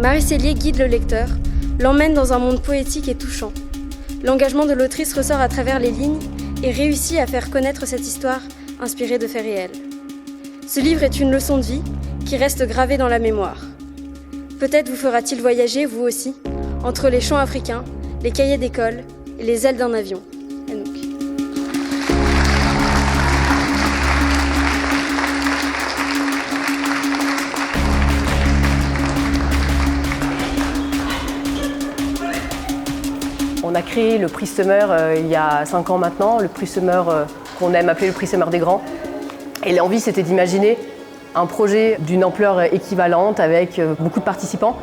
Marie Sellier guide le lecteur, l'emmène dans un monde poétique et touchant. L'engagement de l'autrice ressort à travers les lignes et réussit à faire connaître cette histoire inspirée de faits réels. Ce livre est une leçon de vie qui reste gravée dans la mémoire. Peut-être vous fera-t-il voyager, vous aussi, entre les chants africains, les cahiers d'école et les ailes d'un avion. Anouk. On a créé le prix Summer il y a 5 ans maintenant, le prix Summer qu'on aime appeler le prix Summer des grands. Et l'envie, c'était d'imaginer un projet d'une ampleur équivalente avec beaucoup de participants,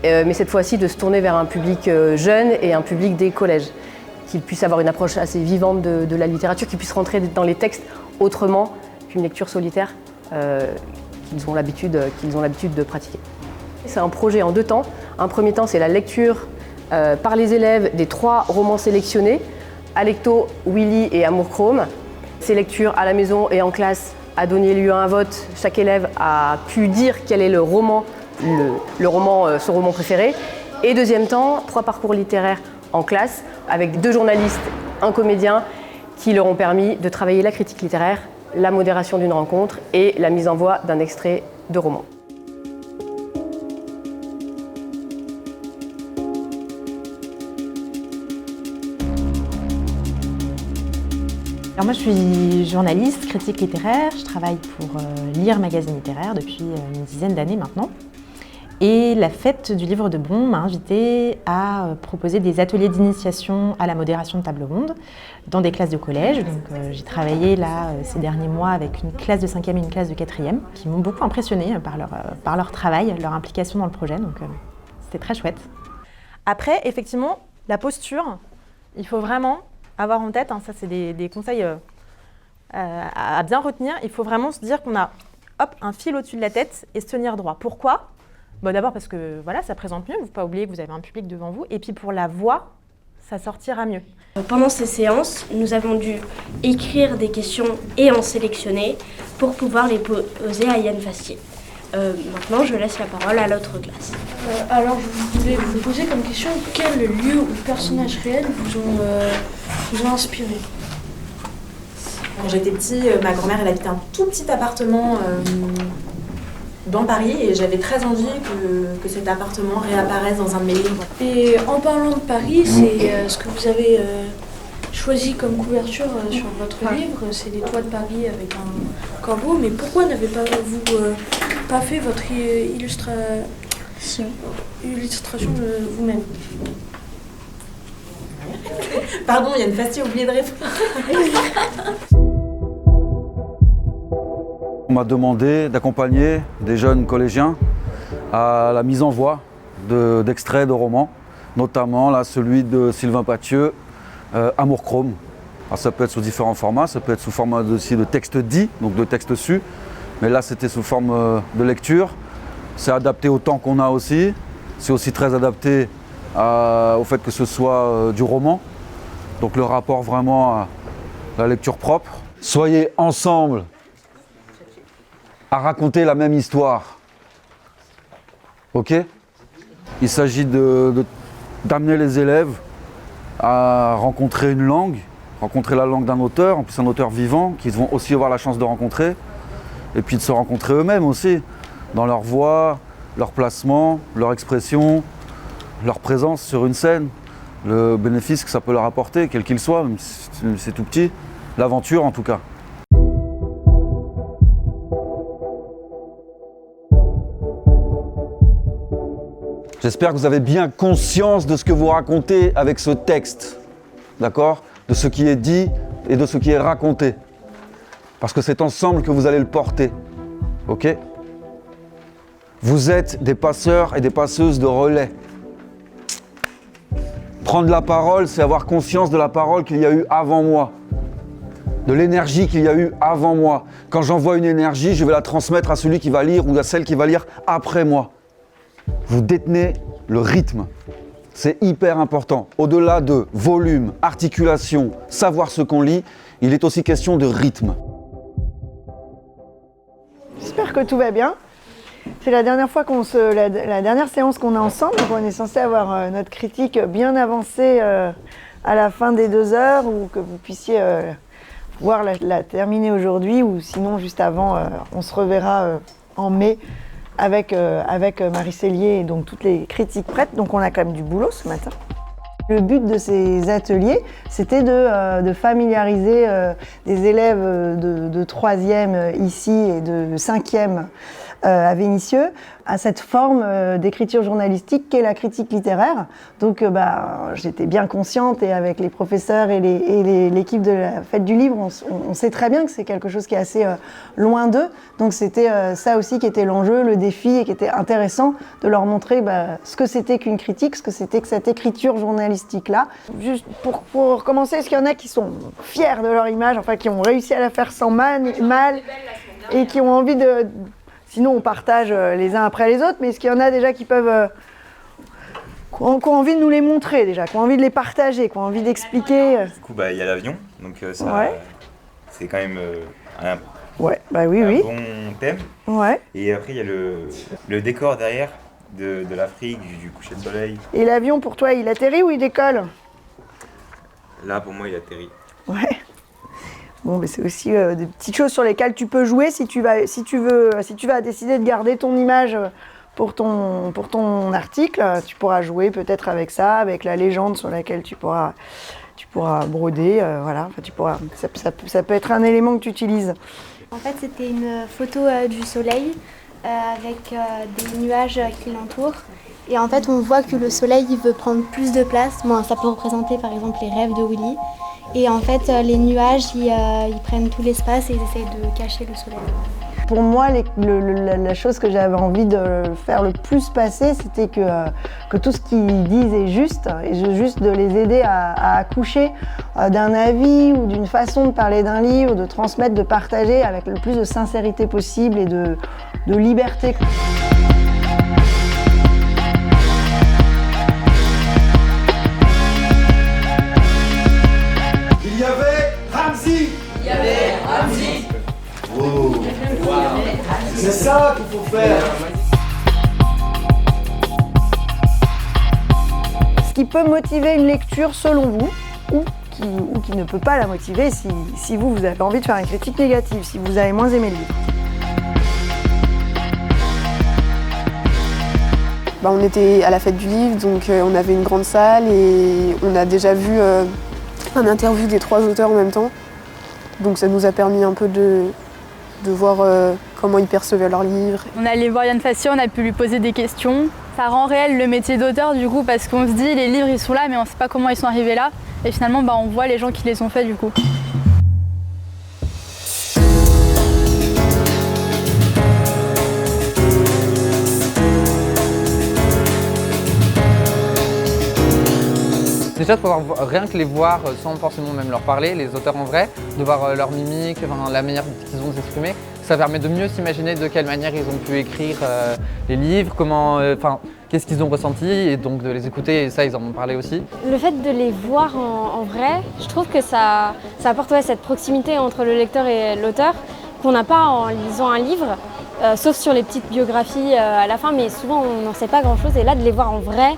mais cette fois-ci de se tourner vers un public jeune et un public des collèges, qu'ils puissent avoir une approche assez vivante de la littérature, qu'ils puissent rentrer dans les textes autrement qu'une lecture solitaire qu'ils ont l'habitude de pratiquer. C'est un projet en 2 temps. Un premier temps, c'est la lecture par les élèves des 3 romans sélectionnés, Alecto, Willy et Amour Chrome. Ces lectures à la maison et en classe a donné lieu à un vote. Chaque élève a pu dire quel est son roman préféré. Et deuxième temps, 3 parcours littéraires en classe avec 2 journalistes, un comédien qui leur ont permis de travailler la critique littéraire, la modération d'une rencontre et la mise en voix d'un extrait de roman. Alors moi je suis journaliste, critique littéraire, je travaille pour Lire Magazine Littéraire depuis une dizaine d'années maintenant. Et la fête du livre de Bron m'a invitée à proposer des ateliers d'initiation à la modération de table ronde dans des classes de collège. Donc j'ai travaillé là ces derniers mois avec une classe de 5e et une classe de 4e qui m'ont beaucoup impressionnée par leur travail, leur implication dans le projet. Donc c'était très chouette. Après, effectivement, la posture, il faut vraiment avoir en tête, ça c'est des conseils à bien retenir, il faut vraiment se dire qu'on a un fil au-dessus de la tête et se tenir droit. Pourquoi ? D'abord parce que voilà, ça présente mieux, il ne faut pas oublier que vous avez un public devant vous, et puis pour la voix, ça sortira mieux. Pendant ces séances, nous avons dû écrire des questions et en sélectionner pour pouvoir les poser à Yann Fastier. Maintenant, je laisse la parole à l'autre classe. Alors, je voulais vous poser comme question, quel lieu ou personnage réel vous ont inspiré ? Quand j'étais petit, ma grand-mère elle habitait un tout petit appartement dans Paris et j'avais très envie que cet appartement réapparaisse dans un de mes livres. Et en parlant de Paris, c'est ce que vous avez choisi comme couverture sur votre livre, c'est les toits de Paris avec un corbeau, mais pourquoi n'avez-vous pas fait votre illustration vous-même ? Pardon, il y a une Fastier oublié de répondre. On m'a demandé d'accompagner des jeunes collégiens à la mise en voix d'extraits de romans, notamment là, celui de Sylvain Pathieu, Amour Chrome. Alors, ça peut être sous différents formats, ça peut être sous forme aussi de texte dit, donc de texte su, mais là c'était sous forme de lecture. C'est adapté au temps qu'on a aussi, c'est aussi très adapté au fait que ce soit du roman, donc le rapport vraiment à la lecture propre. Soyez ensemble à raconter la même histoire, ok ? Il s'agit d'amener les élèves à rencontrer une langue, rencontrer la langue d'un auteur, en plus un auteur vivant, qu'ils vont aussi avoir la chance de rencontrer, et puis de se rencontrer eux-mêmes aussi, dans leur voix, leur placement, leur expression, leur présence sur une scène, le bénéfice que ça peut leur apporter, quel qu'il soit, même si c'est tout petit, l'aventure en tout cas. J'espère que vous avez bien conscience de ce que vous racontez avec ce texte, d'accord ? De ce qui est dit et de ce qui est raconté. Parce que c'est ensemble que vous allez le porter, ok ? Vous êtes des passeurs et des passeuses de relais. Prendre la parole, c'est avoir conscience de la parole qu'il y a eu avant moi, de l'énergie qu'il y a eu avant moi. Quand j'envoie une énergie, je vais la transmettre à celui qui va lire ou à celle qui va lire après moi. Vous détenez le rythme. C'est hyper important. Au-delà de volume, articulation, savoir ce qu'on lit, il est aussi question de rythme. J'espère que tout va bien. C'est la dernière fois la dernière séance qu'on a ensemble, donc on est censé avoir notre critique bien avancée à la fin des 2 heures, ou que vous puissiez voir la terminer aujourd'hui, ou sinon juste avant, on se reverra en mai avec Marie Cellier et donc toutes les critiques prêtes. Donc on a quand même du boulot ce matin. Le but de ces ateliers, c'était de familiariser des élèves de 3e ici et de 5e à Vénissieux à cette forme d'écriture journalistique qu'est la critique littéraire. Donc j'étais bien consciente, et avec les professeurs et l'équipe de la Fête du Livre, on sait très bien que c'est quelque chose qui est assez loin d'eux. Donc c'était ça aussi qui était l'enjeu, le défi, et qui était intéressant de leur montrer ce que c'était qu'une critique, ce que c'était que cette écriture journalistique-là. Juste pour commencer, est-ce qu'il y en a qui sont fiers de leur image, enfin qui ont réussi à la faire sans mal et qui ont envie de... Sinon, on partage les uns après les autres, mais est-ce qu'il y en a déjà qui peuvent... qui ont envie de nous les montrer déjà, qui ont envie de les partager, qui ont envie d'expliquer Du coup, il y a l'avion, donc ça, c'est quand même un bon thème. Ouais. Et après, il y a le décor derrière de l'Afrique, du coucher de soleil. Et l'avion, pour toi, il atterrit ou il décolle? Là, pour moi, il atterrit. Ouais. Bon, mais c'est aussi des petites choses sur lesquelles tu peux jouer si tu vas décider de garder ton image pour ton article. Tu pourras jouer peut-être avec ça, avec la légende sur laquelle tu pourras broder. Voilà, enfin, ça peut être un élément que tu utilises. En fait, c'était une photo du soleil avec des nuages qui l'entourent. Et en fait, on voit que le soleil il veut prendre plus de place. Bon, ça peut représenter par exemple les rêves de Willy. Et en fait, les nuages, ils prennent tout l'espace et ils essayent de cacher le soleil. Pour moi, la chose que j'avais envie de faire le plus passer, c'était que tout ce qu'ils disent est juste, et juste de les aider à accoucher d'un avis ou d'une façon de parler d'un livre, de transmettre, de partager avec le plus de sincérité possible et de liberté. Il y avait Ramzi. Oh. C'est ça qu'il faut faire. Ce qui peut motiver une lecture selon vous, ou qui ne peut pas la motiver si vous avez envie de faire une critique négative, si vous avez moins aimé le livre. On était à la Fête du Livre, donc on avait une grande salle et on a déjà vu un interview des 3 auteurs en même temps. Donc ça nous a permis un peu de voir comment ils percevaient leurs livres. On est allé voir Yann Fassier, on a pu lui poser des questions. Ça rend réel le métier d'auteur du coup, parce qu'on se dit les livres ils sont là mais on ne sait pas comment ils sont arrivés là. Et finalement on voit les gens qui les ont faits du coup. Déjà de pouvoir rien que les voir sans forcément même leur parler, les auteurs en vrai, de voir leur mimique, la manière qu'ils ont s'exprimer, ça permet de mieux s'imaginer de quelle manière ils ont pu écrire les livres, qu'est-ce qu'ils ont ressenti, et donc de les écouter, et ça ils en ont parlé aussi. Le fait de les voir en vrai, je trouve que ça apporte cette proximité entre le lecteur et l'auteur qu'on n'a pas en lisant un livre, sauf sur les petites biographies à la fin, mais souvent on n'en sait pas grand-chose, et là de les voir en vrai,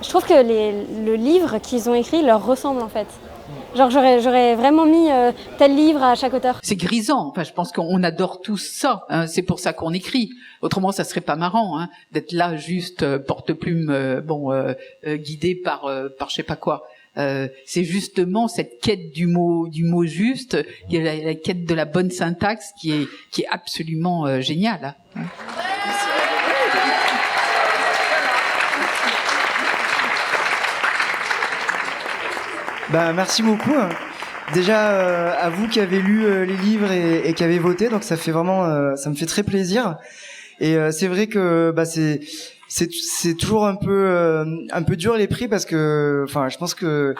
je trouve que le livre qu'ils ont écrit leur ressemble en fait. Genre j'aurais vraiment mis tel livre à chaque auteur. C'est grisant, je pense qu'on adore tous ça, hein. C'est pour ça qu'on écrit. Autrement ça serait pas marrant hein, d'être là juste porte-plume guidé par je sais pas quoi. C'est justement cette quête du mot juste, il y a la quête de la bonne syntaxe qui est absolument géniale. Hein. Merci beaucoup. Déjà à vous qui avez lu les livres et qui avez voté, donc ça fait vraiment, ça me fait très plaisir. Et c'est vrai que c'est toujours un peu dur les prix parce que, je pense que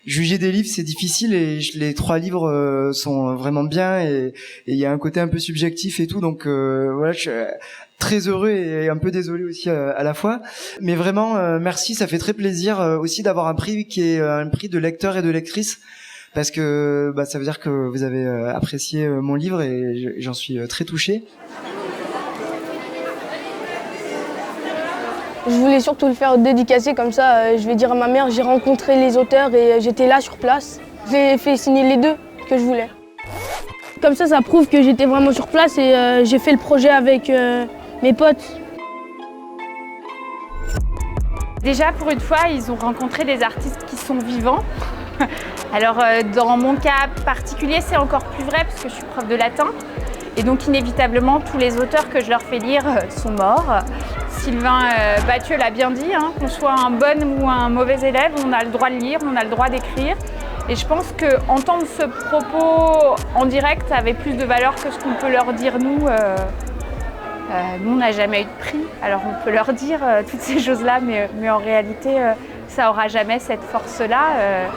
juger des livres c'est difficile et les 3 livres sont vraiment bien et il y a un côté un peu subjectif et tout, donc voilà, je suis très heureux et un peu désolé aussi à la fois, mais vraiment merci, ça fait très plaisir aussi d'avoir un prix qui est un prix de lecteur et de lectrice, parce que ça veut dire que vous avez apprécié mon livre et j'en suis très touché. Je voulais surtout le faire dédicacé, comme ça je vais dire à ma mère, j'ai rencontré les auteurs et j'étais là sur place. J'ai fait signer les deux que je voulais. Comme ça prouve que j'étais vraiment sur place et j'ai fait le projet avec mes potes. Déjà, pour une fois, ils ont rencontré des artistes qui sont vivants. Alors, dans mon cas particulier, c'est encore plus vrai parce que je suis prof de latin. Et donc, inévitablement, tous les auteurs que je leur fais lire sont morts. Sylvain Bathieu l'a bien dit, hein, qu'on soit un bon ou un mauvais élève, on a le droit de lire, on a le droit d'écrire. Et je pense qu'entendre ce propos en direct avait plus de valeur que ce qu'on peut leur dire nous. Nous, on n'a jamais eu de prix, alors on peut leur dire toutes ces choses-là, mais en réalité, ça n'aura jamais cette force-là.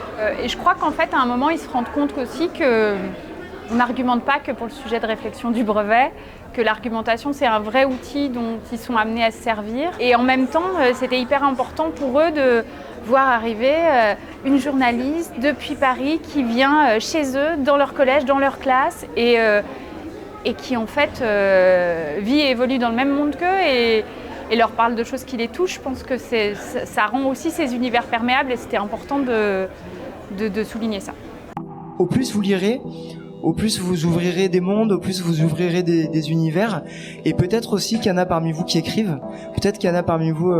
Et je crois qu'en fait, à un moment, ils se rendent compte aussi qu'on n'argumente pas que pour le sujet de réflexion du brevet, que l'argumentation, c'est un vrai outil dont ils sont amenés à se servir. Et en même temps, c'était hyper important pour eux de voir arriver une journaliste depuis Paris qui vient chez eux, dans leur collège, dans leur classe, et qui en fait vit et évolue dans le même monde qu'eux et leur parle de choses qui les touchent. Je pense que ça rend aussi ces univers perméables et c'était important de souligner ça. Au plus vous lirez, au plus vous ouvrirez des mondes, au plus vous ouvrirez des univers, et peut-être aussi qu'il y en a parmi vous qui écrivent, peut-être qu'il y en a parmi vous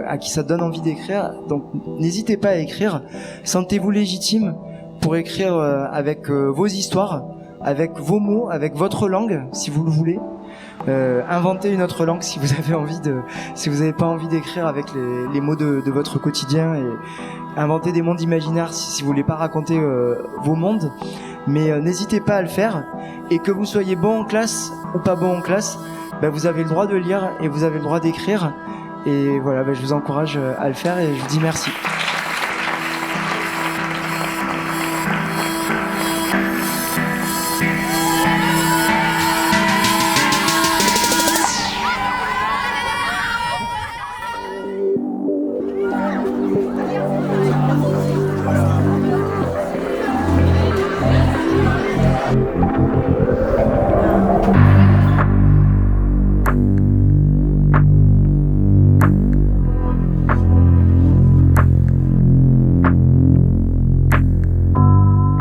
à qui ça donne envie d'écrire, donc n'hésitez pas à écrire, sentez-vous légitime pour écrire avec vos histoires, avec vos mots, avec votre langue, si vous le voulez. Inventez une autre langue si vous avez envie si vous n'avez pas envie d'écrire avec les mots de votre quotidien, et inventez des mondes imaginaires si vous voulez pas raconter vos mondes. Mais n'hésitez pas à le faire, et que vous soyez bon en classe ou pas bon en classe, vous avez le droit de lire et vous avez le droit d'écrire. Et voilà, je vous encourage à le faire et je vous dis merci.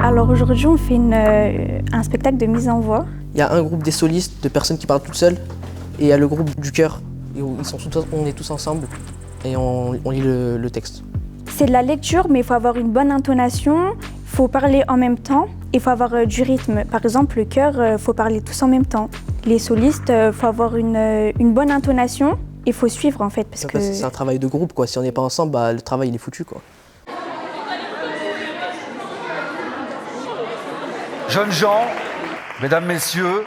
Alors aujourd'hui, on fait un spectacle de mise en voix. Il y a un groupe des solistes, de personnes qui parlent toutes seules, et il y a le groupe du chœur. On est tous ensemble et on lit le texte. C'est de la lecture, mais il faut avoir une bonne intonation, il faut parler en même temps et il faut avoir du rythme. Par exemple, le chœur, il faut parler tous en même temps. Les solistes, il faut avoir une bonne intonation et il faut suivre en fait. Parce que c'est un travail de groupe, quoi. Si on n'est pas ensemble, le travail il est foutu, quoi. Jeunes gens, mesdames, messieurs,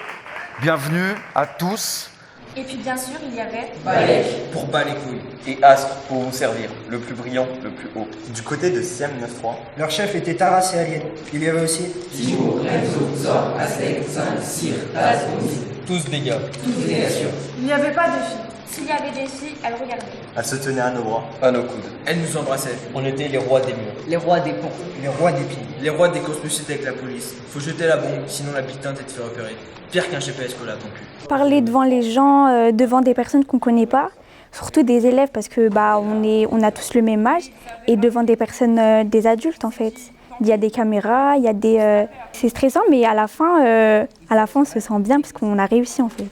bienvenue à tous. Et puis bien sûr, il y avait Balek pour bas les couilles et Astre pour vous servir, le plus brillant, le plus haut. Du côté de Siam 9-3, leur chef était Taras et Alien. Il y avait aussi Timo, Renzo, Zor, Aztec, Zan, Sir, Taz, Omi. Tous des gars. Tous des nations. Il n'y avait pas de filles. S'il y avait des filles, elles regardaient. Elles se tenaient à nos bras, à nos coudes. Elles nous embrassaient. On était les rois des murs. Les rois des ponts. Les rois des pieds. Les rois des courses-poursuites avec la police. Faut jeter la bombe, sinon la putain t'es fait repérer. Pire qu'un GPS collé à ton cul. Parler devant les gens, devant des personnes qu'on ne connaît pas, surtout des élèves parce que on a tous le même âge, et devant des personnes, des adultes en fait. Il y a des caméras, il y a des. C'est stressant, mais à la fin, on se sent bien parce qu'on a réussi en fait.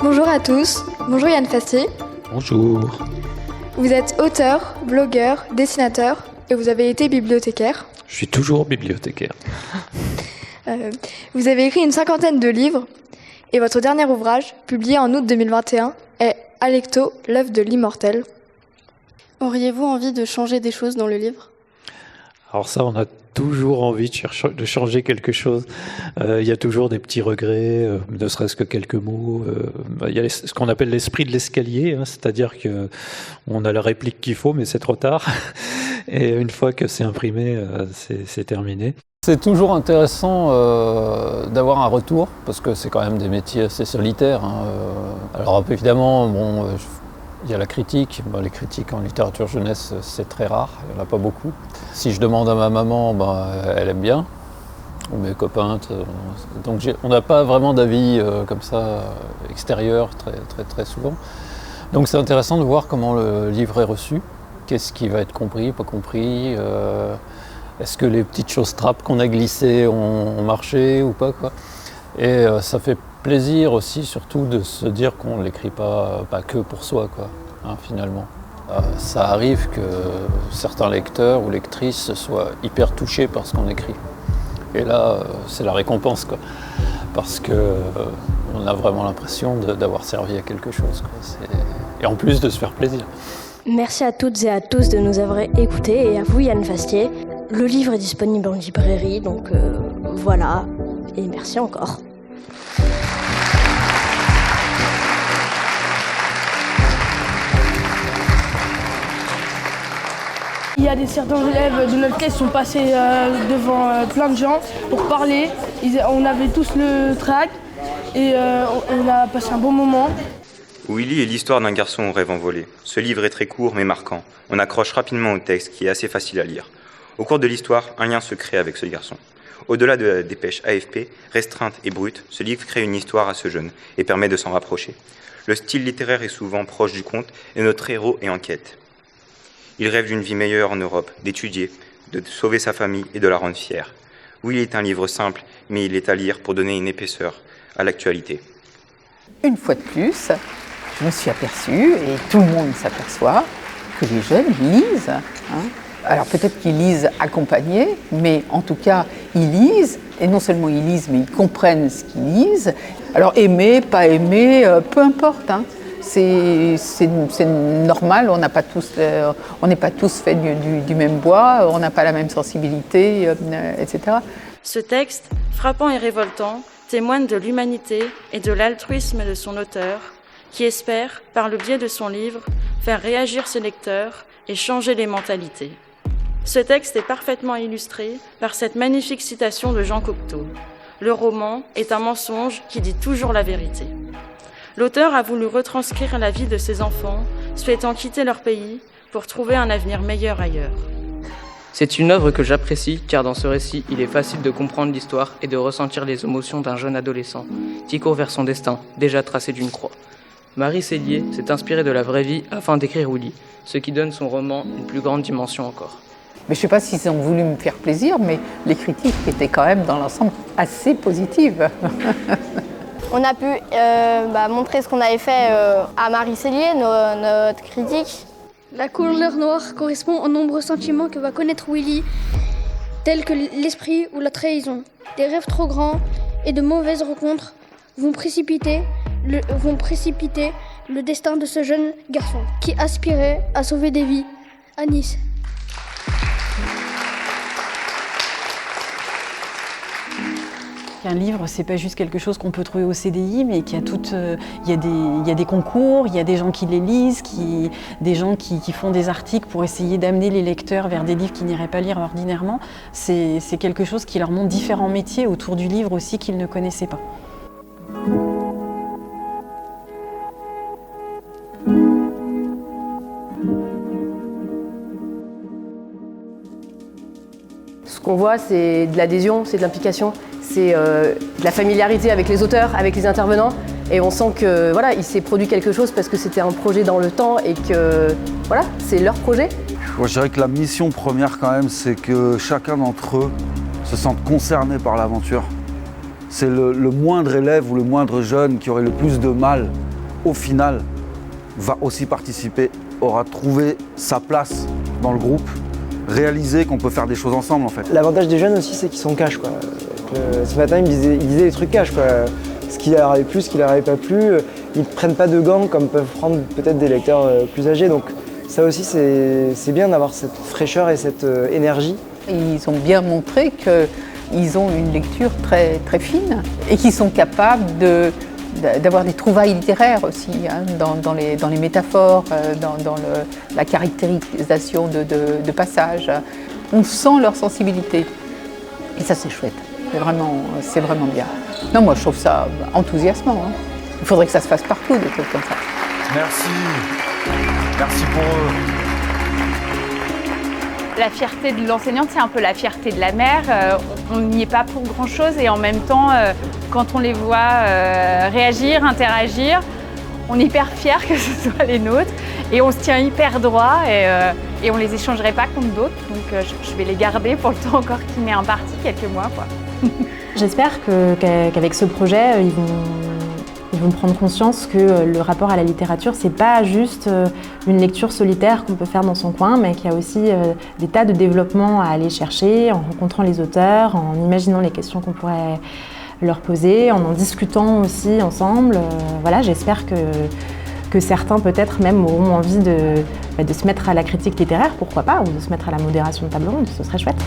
Bonjour à tous, bonjour Yann Fastier. Bonjour. Vous êtes auteur, blogueur, dessinateur et vous avez été bibliothécaire. Je suis toujours bibliothécaire. Vous avez écrit une 50aine de livres et votre dernier ouvrage, publié en août 2021, est Alecto, l'œuvre de l'immortel. Auriez-vous envie de changer des choses dans le livre ? Alors ça, on a toujours envie de changer quelque chose. Il y a toujours des petits regrets, ne serait-ce que quelques mots. Il y a ce qu'on appelle l'esprit de l'escalier, hein, c'est-à-dire qu'on a la réplique qu'il faut, mais c'est trop tard. Et une fois que c'est imprimé, c'est terminé. C'est toujours intéressant d'avoir un retour, parce que c'est quand même des métiers assez solitaires. Hein. Alors évidemment, Il y a la critique. Les critiques en littérature jeunesse, c'est très rare, il n'y en a pas beaucoup. Si je demande à ma maman, elle aime bien, ou mes copains. Donc on n'a pas vraiment d'avis comme ça extérieur très souvent. Donc c'est intéressant de voir comment le livre est reçu, qu'est-ce qui va être compris, pas compris, est-ce que les petites choses trappes qu'on a glissées ont marché ou pas, quoi. Et ça fait plaisir aussi surtout de se dire qu'on ne l'écrit pas que pour soi, quoi, finalement. Ça arrive que certains lecteurs ou lectrices soient hyper touchés par ce qu'on écrit. Et là, c'est la récompense, quoi. Parce qu'on a vraiment l'impression d'avoir servi à quelque chose, quoi. Et en plus de se faire plaisir. Merci à toutes et à tous de nous avoir écoutés et à vous Yann Fastier. Le livre est disponible en librairie, donc voilà, et merci encore. Il y a certains élèves de notre classe qui sont passés devant plein de gens pour parler. On avait tous le trac et on a passé un bon moment. Willy est l'histoire d'un garçon au rêve envolé. Ce livre est très court mais marquant. On accroche rapidement au texte qui est assez facile à lire. Au cours de l'histoire, un lien se crée avec ce garçon. Au-delà de la dépêche AFP, restreinte et brute, ce livre crée une histoire à ce jeune et permet de s'en rapprocher. Le style littéraire est souvent proche du conte et notre héros est en quête. Il rêve d'une vie meilleure en Europe, d'étudier, de sauver sa famille et de la rendre fière. Willy est un livre simple, mais il est à lire pour donner une épaisseur à l'actualité. Une fois de plus, je me suis aperçue, et tout le monde s'aperçoit, que les jeunes lisent. Alors peut-être qu'ils lisent accompagnés, mais en tout cas, ils lisent, et non seulement ils lisent, mais ils comprennent ce qu'ils lisent. Alors aimer, pas aimer, peu importe. C'est normal, on n'est pas tous faits du même bois, on n'a pas la même sensibilité, etc. Ce texte, frappant et révoltant, témoigne de l'humanité et de l'altruisme de son auteur, qui espère, par le biais de son livre, faire réagir ses lecteurs et changer les mentalités. Ce texte est parfaitement illustré par cette magnifique citation de Jean Cocteau. Le roman est un mensonge qui dit toujours la vérité. L'auteur a voulu retranscrire la vie de ses enfants, souhaitant quitter leur pays pour trouver un avenir meilleur ailleurs. C'est une œuvre que j'apprécie car dans ce récit, il est facile de comprendre l'histoire et de ressentir les émotions d'un jeune adolescent qui court vers son destin, déjà tracé d'une croix. Marie Sellier s'est inspirée de la vraie vie afin d'écrire Willy, ce qui donne son roman une plus grande dimension encore. Mais je ne sais pas s'ils ont voulu me faire plaisir, mais les critiques étaient quand même dans l'ensemble assez positives. On a pu montrer ce qu'on avait fait à Marie Sellier, notre critique. La couleur noire correspond aux nombreux sentiments que va connaître Willy, tels que l'esprit ou la trahison. Des rêves trop grands et de mauvaises rencontres vont précipiter le destin de ce jeune garçon qui aspirait à sauver des vies à Nice. Un livre, c'est pas juste quelque chose qu'on peut trouver au CDI, mais qu'il y a il y a des concours, il y a des gens qui les lisent, des gens qui font des articles pour essayer d'amener les lecteurs vers des livres qu'ils n'iraient pas lire ordinairement. C'est quelque chose qui leur montre différents métiers autour du livre aussi qu'ils ne connaissaient pas. Ce qu'on voit, c'est de l'adhésion, c'est de l'implication, c'est de la familiarité avec les auteurs, avec les intervenants. Et on sent que voilà, il s'est produit quelque chose parce que c'était un projet dans le temps et que voilà, c'est leur projet. Moi, je dirais que la mission première quand même, c'est que chacun d'entre eux se sente concerné par l'aventure. C'est le moindre élève ou le moindre jeune qui aurait le plus de mal, au final, va aussi participer, aura trouvé sa place dans le groupe, réaliser qu'on peut faire des choses ensemble en fait. L'avantage des jeunes aussi, c'est qu'ils sont cash, quoi. Ce matin, ils disaient des trucs cash, quoi. Ce qui leur avait plu, ce qui leur avait pas plu. Ils ne prennent pas de gants comme peuvent prendre peut-être des lecteurs plus âgés. Donc ça aussi, c'est bien d'avoir cette fraîcheur et cette énergie. Ils ont bien montré qu'ils ont une lecture très, très fine et qu'ils sont capables d'avoir des trouvailles littéraires aussi, hein, dans les métaphores, dans la caractérisation de passages. On sent leur sensibilité. Et ça, c'est chouette. C'est vraiment bien. Non, moi, je trouve ça enthousiasmant. Hein. Il faudrait que ça se fasse partout, des trucs comme ça. Merci. Merci pour eux. La fierté de l'enseignante, c'est un peu la fierté de la mère. On n'y est pas pour grand-chose et en même temps, quand on les voit réagir, interagir, on est hyper fiers que ce soit les nôtres et on se tient hyper droit et on les échangerait pas contre d'autres. Donc je vais les garder pour le temps encore qui m'est imparti, quelques mois, quoi. J'espère qu'avec ce projet, ils vont prendre conscience que le rapport à la littérature, c'est pas juste une lecture solitaire qu'on peut faire dans son coin, mais qu'il y a aussi des tas de développements à aller chercher en rencontrant les auteurs, en imaginant les questions qu'on pourrait leur poser, en discutant aussi ensemble. Voilà, j'espère que certains peut-être même auront envie de se mettre à la critique littéraire, pourquoi pas, ou de se mettre à la modération de table ronde, ce serait chouette.